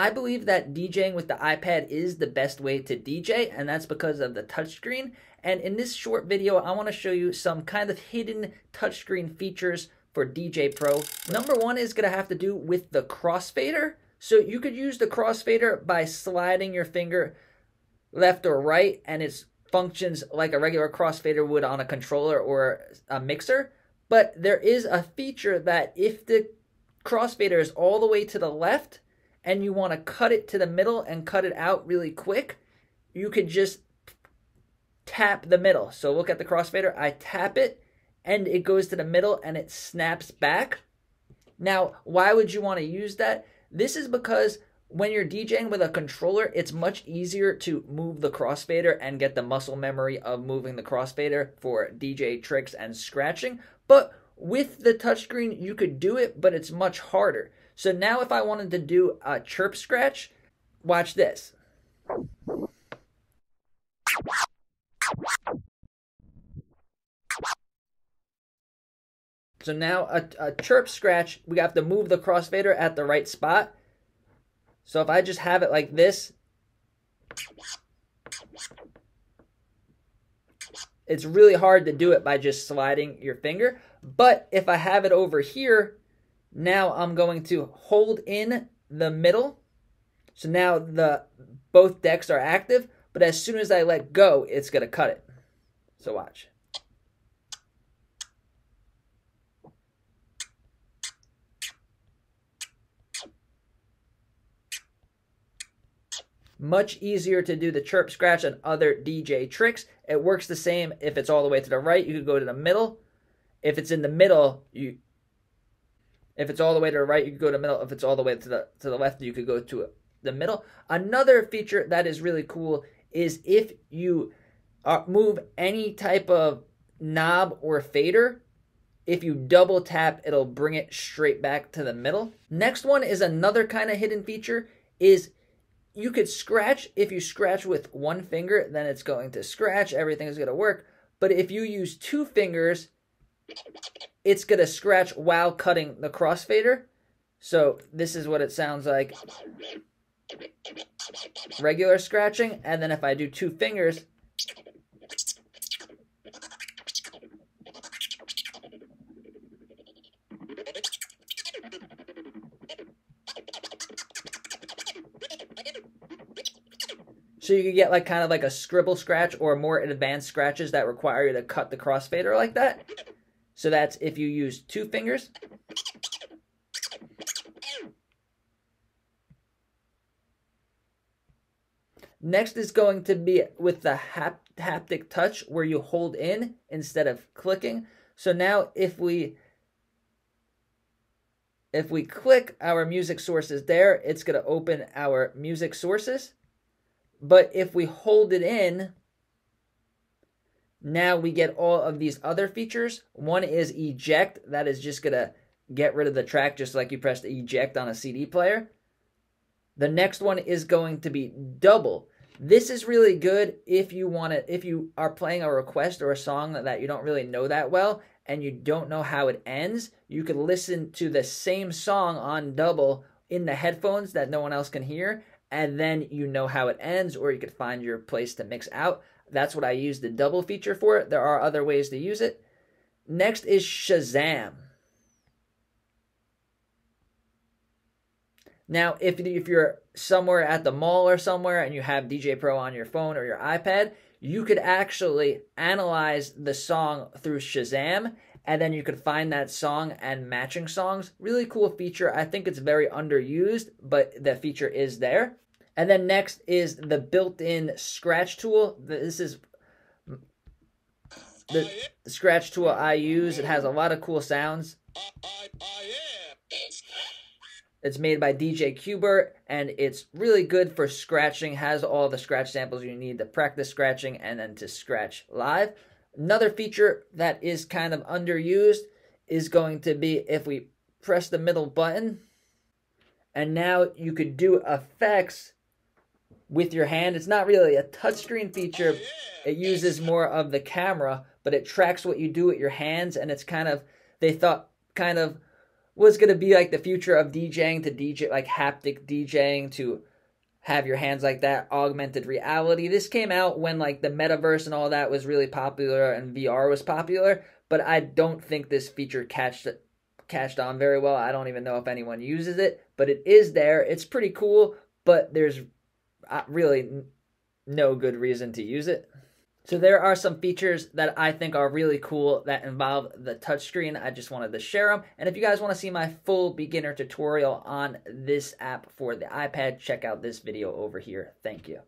I believe that DJing with the iPad is the best way to DJ, and that's because of the touchscreen. And in this short video, I want to show you some kind of hidden touchscreen features for Djay Pro. Number one is going to have to do with the crossfader. So you could use the crossfader by sliding your finger left or right, and it functions like a regular crossfader would on a controller or a mixer. But there is a feature that if the crossfader is all the way to the left and you want to cut it to the middle and cut it out really quick, you could just tap the middle. So look at the crossfader. I tap it and it goes to the middle and it snaps back. Now, why would you want to use that? This is because when you're DJing with a controller, it's much easier to move the crossfader and get the muscle memory of moving the crossfader for DJ tricks and scratching. But with the touchscreen, you could do it, but it's much harder. So now if I wanted to do a chirp scratch, watch this. So now a chirp scratch, we have to move the crossfader at the right spot. So if I just have it like this, it's really hard to do it by just sliding your finger. But if I have it over here, now I'm going to hold in the middle. So now both decks are active, but as soon as I let go, it's going to cut it. So watch. Much easier to do the chirp scratch and other DJ tricks. It works the same if it's all the way to the right, you could go to the middle. If it's in the middle, if it's all the way to the right, you could go to the middle. If it's all the way to the left, you could go to the middle. Another feature that is really cool is if you move any type of knob or fader, if you double tap, it'll bring it straight back to the middle. Next one is another kind of hidden feature is you could scratch. If you scratch with one finger, then it's going to scratch. Everything is going to work. But if you use two fingers, it's going to scratch while cutting the crossfader. So this is what it sounds like. Regular scratching. And then if I do two fingers, so you could get like kind of like a scribble scratch or more advanced scratches that require you to cut the crossfader like that. So that's if you use two fingers. Next is going to be with the haptic touch where you hold in instead of clicking. So now if we click our music sources there, it's going to open our music sources. But if we hold it in, now we get all of these other features. One is eject. That is just going to get rid of the track just like you press the eject on a CD player. The next one is going to be double. This is really good if you are playing a request or a song that you don't really know that well and you don't know how it ends. You could listen to the same song on double in the headphones that no one else can hear, and then you know how it ends, or you could find your place to mix out. That's what I use the double feature for. There are other ways to use it. Next is Shazam. Now, if you're somewhere at the mall or somewhere and you have Djay Pro on your phone or your iPad, you could actually analyze the song through Shazam, and then you could find that song and matching songs. Really cool feature. I think it's very underused, but the feature is there. And then next is the built-in scratch tool. This is the scratch tool I use. It has a lot of cool sounds. It's made by DJ Qbert, and it's really good for scratching. Has all the scratch samples you need to practice scratching and then to scratch live. Another feature that is kind of underused is going to be if we press the middle button, and now you could do effects with your hand. It's not really a touchscreen feature. It uses more of the camera, but it tracks what you do with your hands, and it's kind of, they thought, kind of was going to be like the future of DJing, to DJ, like haptic DJing, to have your hands like that, augmented reality. This came out when like the metaverse and all that was really popular and VR was popular, but I don't think this feature catched on very well. I don't even know if anyone uses it, but it is there. It's pretty cool, but there's really no good reason to use it. So there are some features that I think are really cool that involve the touchscreen. I just wanted to share them. And if you guys want to see my full beginner tutorial on this app for the iPad, check out this video over here. Thank you.